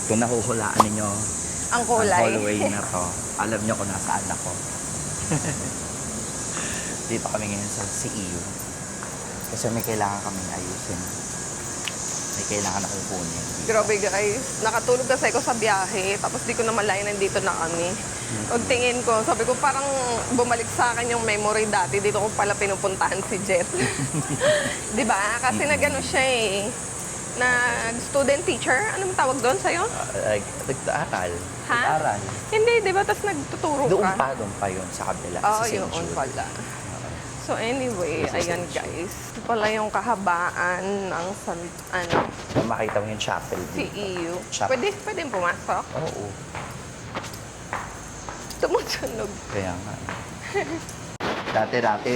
Kung nahuhulaan ninyo Ang ang kulay. hallway na to, alam nyo kung nasaan ako. Dito kami ngayon sa CEU. Kasi may kailangan kaming ayusin. May kailangan na kukunin. Grabe guys, nakatulog kasi ako sa biyahe, tapos di ko na malayan nandito na kami. Pagtingin ko, sabi ko parang bumalik sa akin yung memory dati, dito ko pala pinupuntahan si Jet. Di ba? Kasi nagano siya eh, nag-student teacher, anong tawag doon sa'yo? Nag-aaral. Ha? Nag-aaral. Hindi, di ba? Tapos nagtuturo ka. Doon pa yun sa kabila. Oo, sa St. yun Jude. pala. So anyway, This is ayan St. Jude. guys. Ito pala yung kahabaan ng Kung makita mo yung chapel dito. CEU. Chapel. Pwede pumasok? Oo. Tumutunog. Kaya nga. Dati,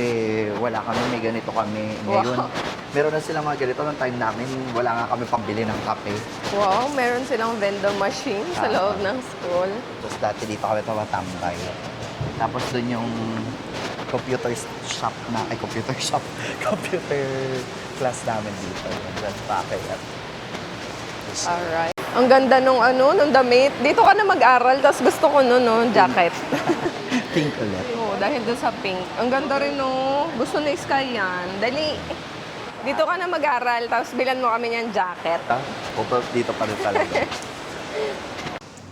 wala kami, may ganito kami. Ngayon, Wow. meron na silang mga ganito ng time namin. Wala nga kami pambili ng kape. Wow, meron silang vendor machine sa loob ng school. Tapos dati dito kami tumatambay. Tapos doon yung computer class namin dito. Diyan pa kaya. Alright. Ang ganda nung nung damit. Dito ka na mag-aral, tapos gusto ko jacket. Pink ulit. Oo, dahil doon sa pink. Ang ganda rin gusto ni Sky yan. Dali. Dito ka na mag-aral, tapos bilan mo kami niyang jacket. Ha? Pupunta dito pa rin talaga.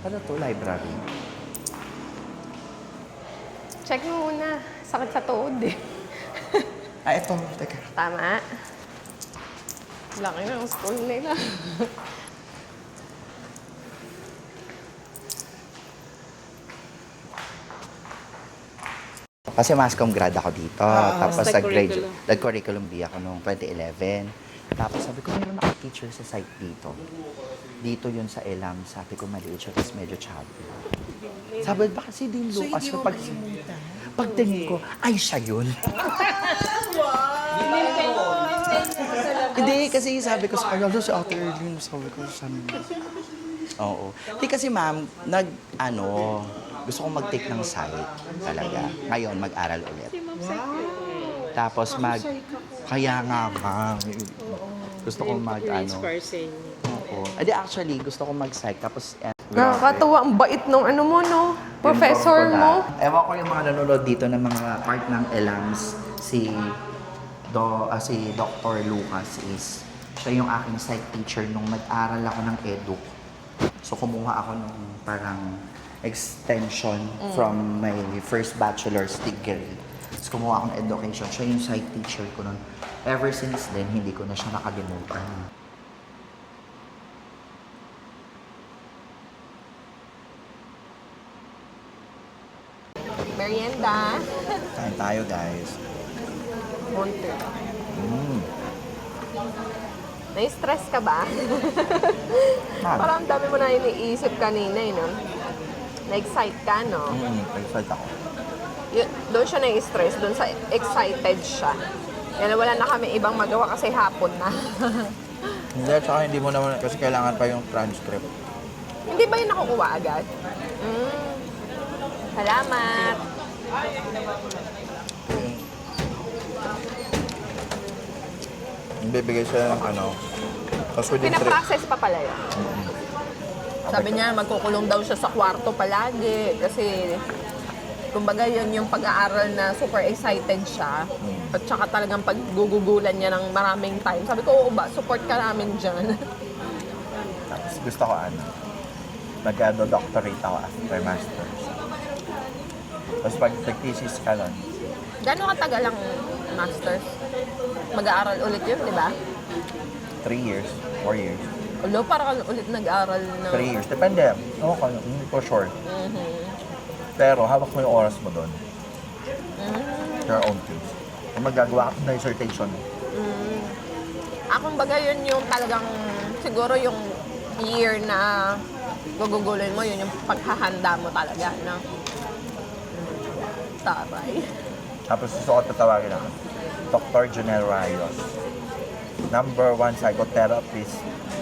Ano to? Library? Check mo muna. Sakit sa tuhod eh. Ito. Teka. Tama. Laki ng school nila. Kasi mass comm grad ako dito. Tapos Nag-curriculum. nag-curriculum B ako noong 2011. Tapos sabi ko, mayroon ako teacher sa site dito. Dito yun sa Elam. Sabi ko, maliit siya. Tapos medyo chubby. Sabi, baka si Dean Lucas. So, pagtingin ko, ay, siya yun. Hindi, kasi sabi ko sa kanya, si Ate Erlyn, sabi ko sa Oo. Hindi kasi ma'am, gusto kong mag-take ng site talaga. Ngayon, mag-aral ulit. Tapos kaya nga ma'am. Gusto kong Oo. Edi actually, gusto kong mag-psych. Tapos, Nakakatuwa. Ang bait nung professor mo. Ewan ko yung mga nanonood dito ng mga part ng ELAMS, si Dr. Lucas siya yung aking psych teacher nung nag-aral ako ng edu. So kumuha ako nung parang extension from my first bachelor's degree. Tapos kumuha ako ng education. Siya yung psych teacher ko nun. Ever since then, hindi ko na siya nakalimutan. Merienda. Kain tayo, guys. Monte. Mm. Na-stress ka ba? Ah. Parang dami mo na iniisip kanina, no? Na-excite ka, no? Excited ako. Doon siya na-stress, doon sa excited siya. Kaya wala na kami ibang magawa kasi hapon na. Hindi, tsaka hindi mo naman, kasi kailangan pa yung transcript. Hindi ba yun nakukuha agad? Salamat. Bibigay siya ng tapos within 3. Pinaprocess pa pala yun. Sabi niya, magkukulong daw siya sa kwarto palagi kasi kumbaga yun yung pag-aaral na super excited siya at saka talagang paggugugulan niya ng maraming time. Sabi ko, oo ba, support ka namin dyan. Tapos gusto ko mag-doctorate ako after master's. Tapos pag nag-thesis ka lang, Gano'ng katagal ang masters? Mag-aaral ulit yun, di ba? 3 years, 4 years, Ulo, parang ulit nag-aaral na. 3 years. Depende. Hindi ko sure. Pero hawak mo yung oras mo doon. Your own pace. Kung magagawa ka ng dissertation. Akong baga yun yung talagang, siguro yung year na gugugulin mo, yun yung paghahanda mo talaga, no? Taray. Tapos gusto ko tatawagin ako. Dr. Junel Rayos. #1 psychotherapist,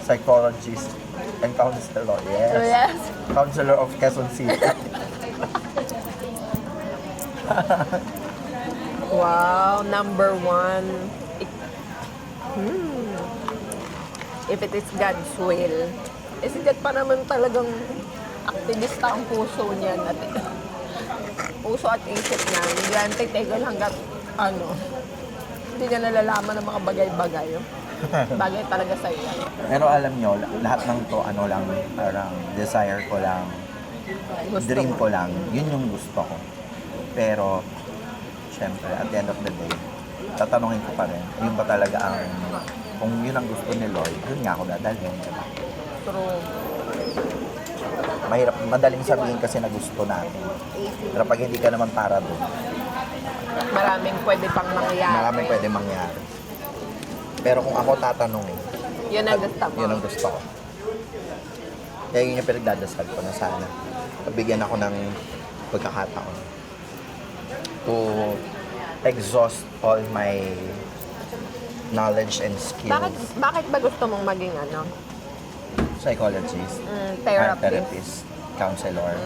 psychologist, and counselor. Yes. So, yes. Counselor of Quezon City. Wow, #1. If it is God's will. Eh, si Jet pa naman talagang aktivista ang puso niya. Puso at isip niya. Hindi yan titigil hanggat hindi niya nalalaman ng mga bagay-bagay. Bagay talaga sa iyo. Pero alam nyo, lahat ng to, parang desire ko lang, Gusto dream mo. ko lang, yun yung gusto ko. Pero, syempre, at the end of the day, tatanungin ko pa rin, yun ba talaga kung yun ang gusto ni Lord, yun nga ako dadalhin, diba? True. Mahirap, madaling sabihin kasi na gusto natin. Pero pag hindi ka naman para doon, Maraming pwede pang mangyari. maraming pwede mangyari. Pero kung ako tatanungin, Yun ang gusto mo. yun ang gusto ko. Kaya yun yung pinagdadasal ko na sana bigyan ako ng pagkakataon to exhaust all my knowledge and skills. Bakit ba gusto mong maging Psychologist, therapist? counselor.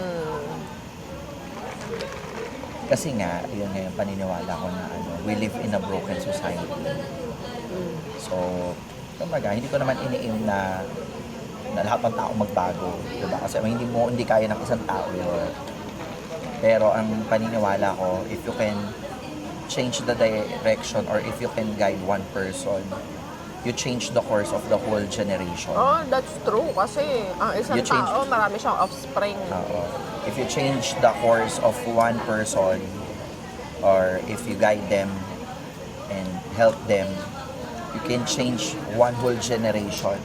Kasi nga, yun nga yung paniniwala ko na we live in a broken society. So, kumbaga, hindi ko naman ini-aim na lahat ng tao magbago, diba? Kasi hindi kaya ng isang tao yun. Pero ang paniniwala ko, if you can change the direction or if you can guide one person, you change the course of the whole generation. Oh, that's true. Kasi ang isang You change- tao, marami siyang offspring. Oo. If you change the course of one person or if you guide them and help them, you can change one whole generation.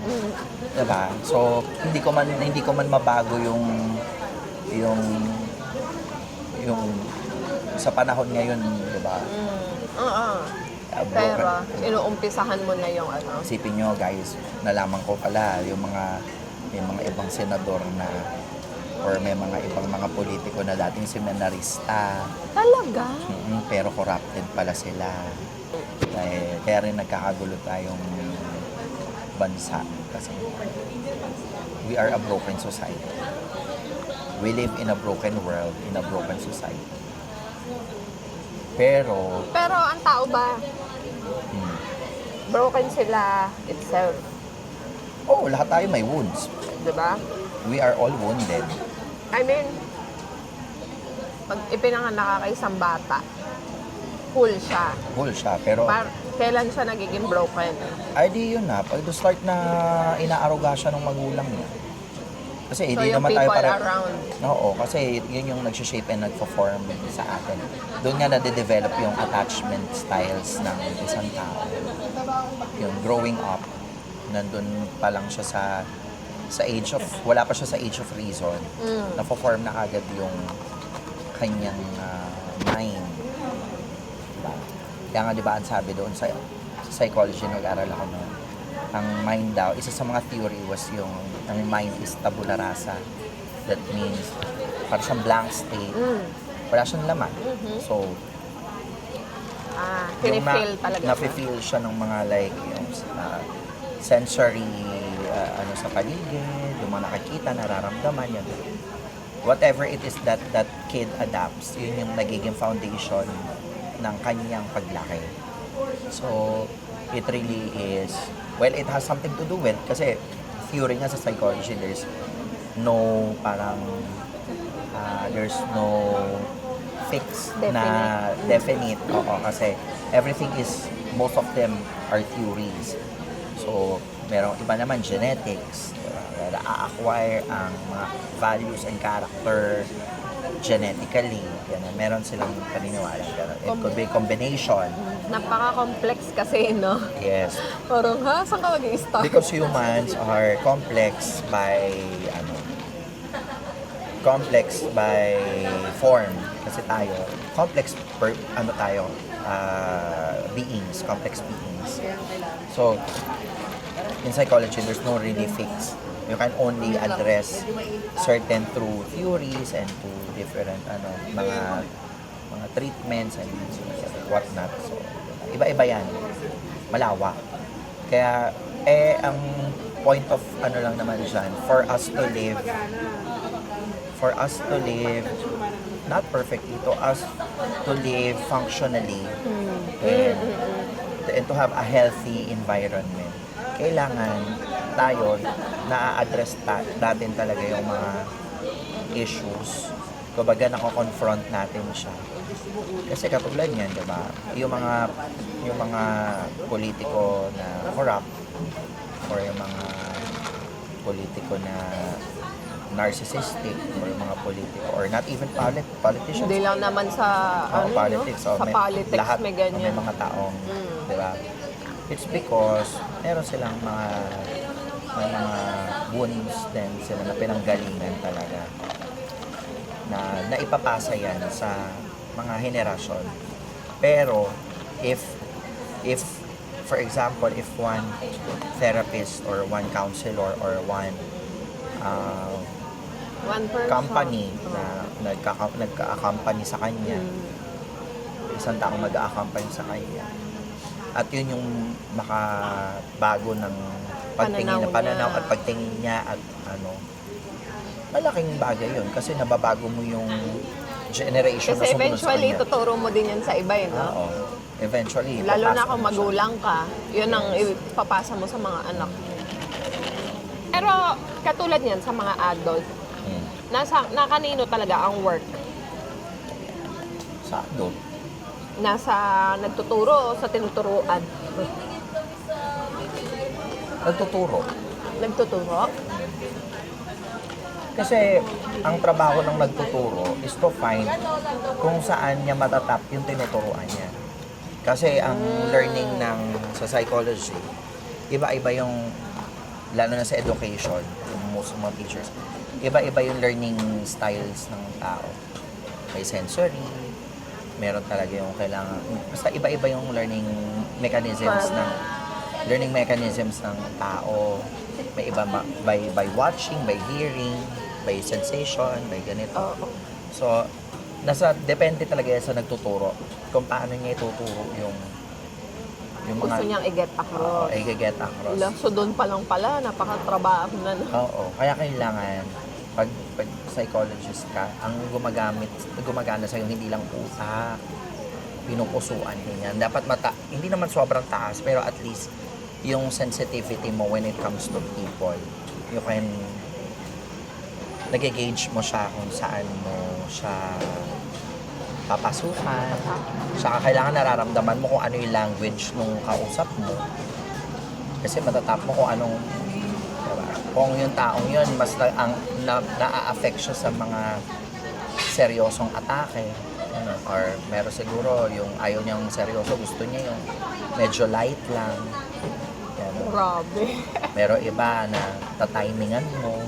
Diba? So, hindi ko man mabago yung sa panahon ngayon, diba? Oo. Pero, inuumpisahan mo na yung Isipin nyo guys, nalaman ko pala may mga ibang senador na or may mga ibang mga politiko na dating seminarista. Talaga? Pero corrupted pala sila. Kaya rin nagkakagulo tayong bansa kasi we are a broken society. We live in a broken world, in a broken society. Pero, ang tao ba, broken sila itself. lahat tayo may wounds. Diba? We are all wounded. I mean, pag ipinanganak ka kay isang bata, cool siya. Whole siya. Pero, Kailan siya nagiging broken? ay di yun na. Pag start na inaaruga siya ng magulang niya. Kasi So, hindi yung naman tayo people around. Oo, kasi yun yung nag-shape and nagpo-form sa atin. Doon nga nade-develop yung attachment styles ng isang tao. Yung growing up, nandun pa lang siya sa age of, wala pa siya sa age of reason. Napo-form na agad yung kanyang mind. Diba? Kaya nga diba ang sabi doon sa psychology, nag-aral ako noon, ang mind daw, isa sa mga theory was ang mind is tabula rasa. That means, parang siyang blank state. Wala siyang laman. So, Pinifeel talaga siya. nafe-feel siya ng mga like, yung sensory, sa paligid, yung mga nakikita, nararamdaman, yun. Whatever it is that kid adapts, yun yung nagiging foundation ng kanyang paglaki. So, it really is, well, it has something to do with, kasi theory nga sa psychology, there's no fix na definite. Oo, kasi everything is, most of them are theories. So, iba naman genetics, a-acquire ang mga values and character genetically. Ganun. Meron silang paniniwala. It could be combination. Napaka-complex kasi, no? Yes. Parang, saan ka mag-i-start? Because humans are complex by form. Kasi tayo, beings, complex beings. So, in psychology, there's no really fix. You can only address certain through theories and through different mga treatments and whatnot. So, iba-iba yan. Malawak. Kaya, ang point of lang naman dyan, for us to live not perfectly, to us to live functionally and to have a healthy environment, kailangan tayo na-address natin talaga yung mga issues. Kumbaga, nako-confront natin siya. Kasi katulad niyan, di ba? Yung mga politiko na corrupt or yung mga politiko na narcissistic or yung mga politiko or not even politicians. Hindi lang naman sa, Politics. sa politics lahat, may ganyan. may mga taong, di ba? It's because meron silang may mga wounds din sila na pinanggalingan talaga na naipapasa yan sa mga henerasyon. Pero if for example, if one therapist or one counselor or one person. company na nagka-accompany sa kanya, isang taong mag-a-accompany sa kanya, at yun yung makabago ng pananaw at pagtingin niya at malaking bagay yun kasi nababago mo yung generation Kasi na sumunod sa eventually, kanya. tuturo mo din yan sa iba, no? Oo. Eventually, Lalo na papasok kung mo siya. magulang ka, yun ang ipapasa mo sa mga anak mo. Pero katulad yan sa mga adult, na kanino talaga ang work? Sa adult. Nasa nagtuturo o sa tinuturuan? Nagtuturo. Nagtuturo? Kasi ang trabaho ng nagtuturo is to find kung saan niya matatap yung tinuturuan niya. Kasi ang learning sa psychology, iba-iba yung, lalo na sa education, yung most of mga teachers, iba-iba yung learning styles ng tao. May sensory, meron talaga yung kailangan, basta iba-iba yung learning mechanisms ng tao. May iba by watching, by hearing, by sensation, by ganito. So, depende talaga yan sa nagtuturo kung paano niya ituturo yung mga Gusto niyang i-get across. i-get across. So doon pa lang pala, napakatrabaho na. Oo, kaya kailangan pag psychologist ka, ang gumagana sa'yo hindi lang utak, pinupusuan din yan. Dapat hindi naman sobrang taas, pero at least yung sensitivity mo when it comes to people. You can nag-gauge mo siya kung saan mo siya papasukan. Saka kailangan nararamdaman mo kung ano yung language nung kausap mo. Kasi matatap mo kung anong, diba? Kung yung taong yun, mas na-affect siya sa mga seryosong atake. Or meron siguro yung ayaw niyang seryoso, gusto niya yung medyo light lang. Grabe. Meron iba na tatimingan mo.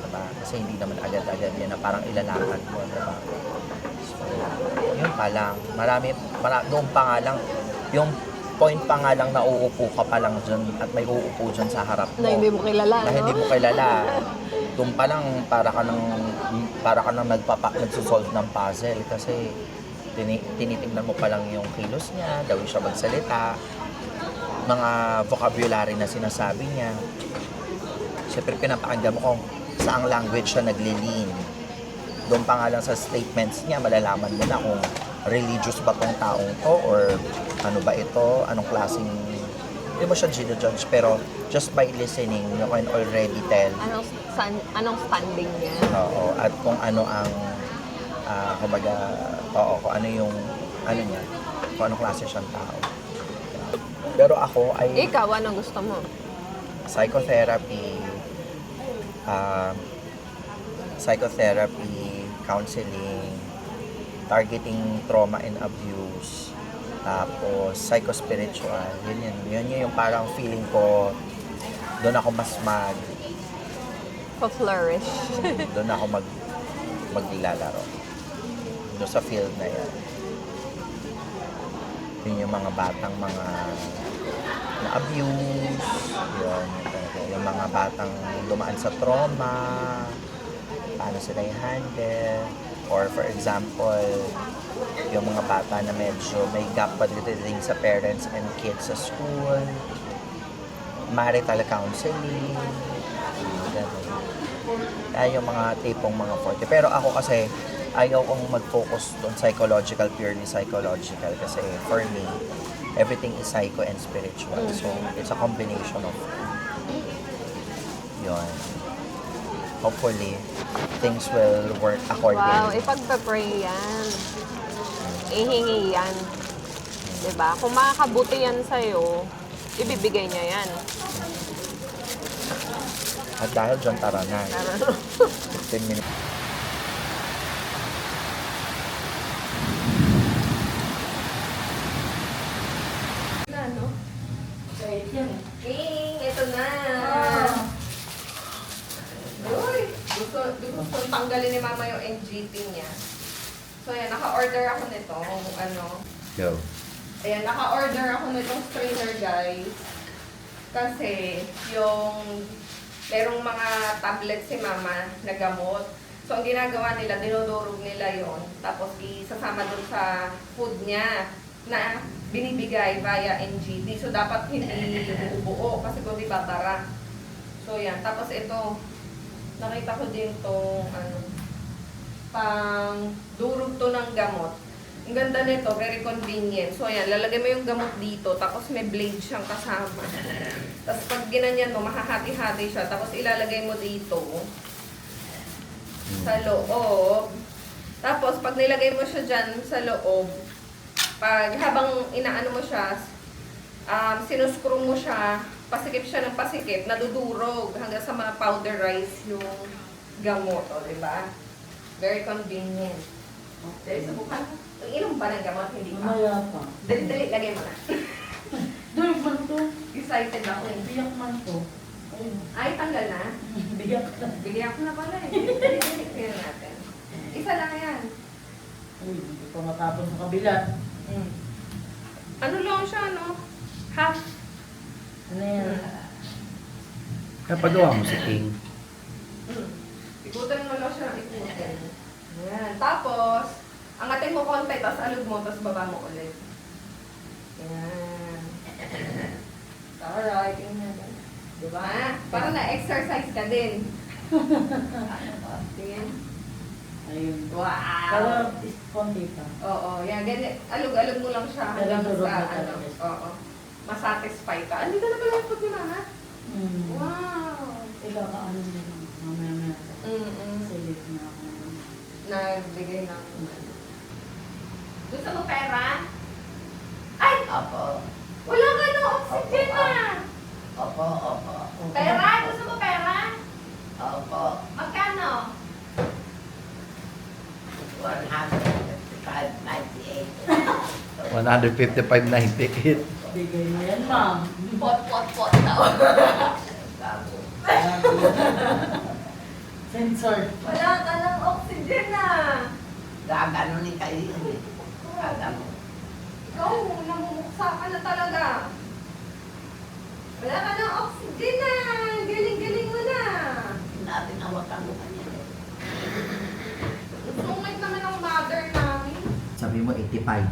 Diba? Kasi hindi naman agad-agad yan na parang ilalakad mo. Diba? So, yun pa lang. Doon pa nga lang, yung point pa nga lang na uupo ka pa lang dyan at may uupo dyan sa harap mo. Na hindi mo kilala, Na hindi mo kilala. Doon pa lang para ka nang nagsusolve ng puzzle kasi tinitingnan mo pa lang yung kilos niya, daw siya magsalita, mga vocabulary na sinasabi niya. Siyempre pinapakinggan mo kung saang language siya naglilin. Doon pa nga lang sa statements niya, malalaman mo na kung religious ba tong taong to or ano ba ito, anong klaseng, hindi mo siya ginojudge, pero just by listening, you can already tell Anong standing niya? oo, at kung ano ang kumbaga, kung ano yung niya, kung anong klase siyang tao. Pero ako ay Ikaw, anong gusto mo? psychotherapy, counseling, targeting trauma and abuse, tapos psychospiritual. Yun yung parang feeling ko, doon ako mas Pa-flourish. doon ako maglalaro. Doon sa field na yan. Yun yung mga batang na-abuse, yung mga batang dumaan sa trauma, paano sila i-handle, or for example, yung mga bata na medyo may gap pagdating sa parents and kids sa school, marital counseling, gano'n. Kaya yung mga tipong mga forte. Pero ako kasi, ayaw kong mag-focus doon purely psychological kasi for me, everything is psycho and spiritual. So, it's a combination of ngayon. Hopefully, things will work Wow, accordingly. ipagpe-pray yan. Ihingi yan. Diba? Kung makakabuti yan sa'yo, ibibigay niya yan. At dahil dyan, tara na. Pero, 15 minutes. ano? King, ito na. Uy, gusto tanggalin ni Mama yung NGT niya. So, ayan, naka-order ako nito. Ano? Go. Ayan, naka-order ako nitong strainer, guys. Kasi, yung merong mga tablet si Mama na gamot. So, ang ginagawa nila, dinudurog nila yon, tapos isasama dun sa food niya na binibigay via NGT. So, dapat hindi buo kasi kundi batara. So, yan. Tapos ito, nakita ko din itong pang durog to ng gamot. Ang ganda nito, very convenient. So, ayan, lalagay mo yung gamot dito, tapos may blade siyang kasama. Tapos pag ginanyan mo, mahahati-hati siya, tapos ilalagay mo dito sa loob. Tapos, pag nilagay mo siya dyan sa loob, pag habang inaano mo siya, sinuscrew mo siya, pasikip siya ng pasikip, nadudurog hanggang sa ma-powderize yung gamot, o, diba? Very convenient. Okay, subukan mo. Inom ba ng gamot? Hindi pa. Mamaya pa. Dali-dali, lagay mo na. Doon man to. Excited ako eh. Biyak man to. Ayun. Ay, tanggal na. Biyak na. Bigyan ko na pala eh. Dali-dali, tingnan natin. Isa lang yan. Uy, hindi pa matapos sa kabila. Ano lang siya, no? Half. Ano yan? Napagawa mo si King. Ikutan mo lang siya ng ikutan. Ayan. Tapos, angatin mo konti, tapos alog mo, tapos baba mo ulit. Ayan. Alright, tingnan natin. Diba? Para na-exercise ka din. Tingin. Ayun. Wow! Pero, konti pa. Oo, yan. Ganyan. Alog-alog mo lang siya hanggang Pero durog sa, na talaga ano, siya. oo. Masatisfy ka. Andito na pala yung food ni Mama. Hmm. Wow! Ikaw ka ano din. Mamaya na. Mm-mm. Silip na ako. Nagbigay ng gusto mo pera? Ay! Opo. Wala ka ng oxygen na! Opo, opo. Pera? Gusto mo pera? Opo. Magkano? 155.98. 155.98. Bigay mo yan, ma'am. Pot daw. Sensor. Wala ka ng oxygen na! Gaganunin kayo yun eh. Gagano. Ikaw, namumuksa ka na talaga. Wala ka ng oxygen na! Galing-galing mo na! Natin hawakan mo kanya. Sungit naman ang mother namin. Sabi mo 85.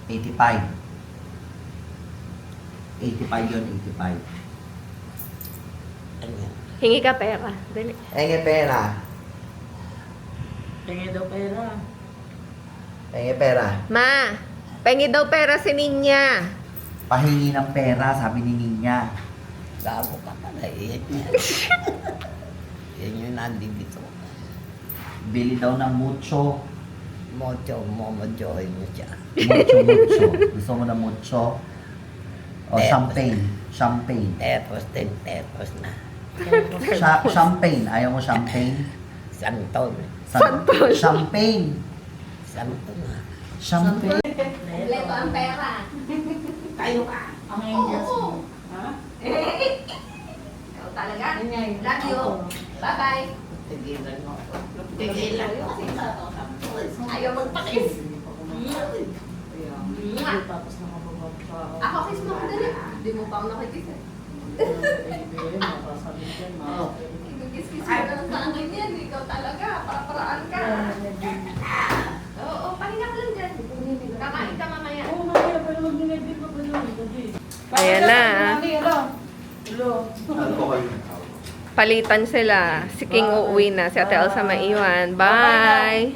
85. 85 yun, 85. Ano yan? Hingi ka pera. Dali. Enge pera. Tingin daw pera. Enge pera. Ma, pengi daw pera si Ninya. Pahingi ng pera, sabi ni Ninya. Gago ka pala eh. Yan yung nandito. Bili daw ng mucho. Mojo-joy mo siya. Mucho. Gusto mo ng mucho? O Tepos. champagne. Tepos na. Champagne. Ayaw mo champagne? Santol. Champagne. Santol na. Champagne. Kompleto ang pera. Kayo ka. Ang Angels Oo. mo. Ha? Ikaw talaga. Ganyan. Love you. Bye-bye. Tigilan mo ako. Tigilan mo ako. Ayaw magpakis. Ayun. Tapos nakababa pa ako. Ako kiss mo ko dali. Hindi mo pa ako nakikiss eh. Ayun, makasabi dyan, Oo. Kiss-kiss mo na lang sa ganyan. Ikaw talaga. Para-paraan ka. Oo, pahinga ka lang dyan. Kakain ka mamaya. Oo, mamaya, pero wag nyo na-ibig pa ba doon? Ayan na. Hello. Palitan sila. Si King uuwi na. Si Ate Elsa maiwan. Bye!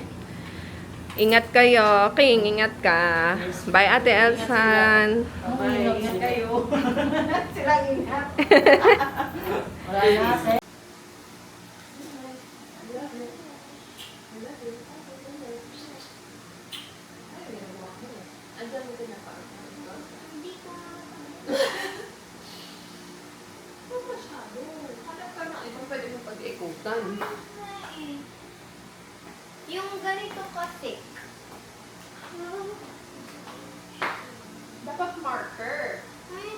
Ingat kayo. King, ingat ka. Bye, Ate Elsan. Bye, ingat kayo. Silang ingat. Wala na, sir. Yung ganito kasi. Dapat marker. Ay,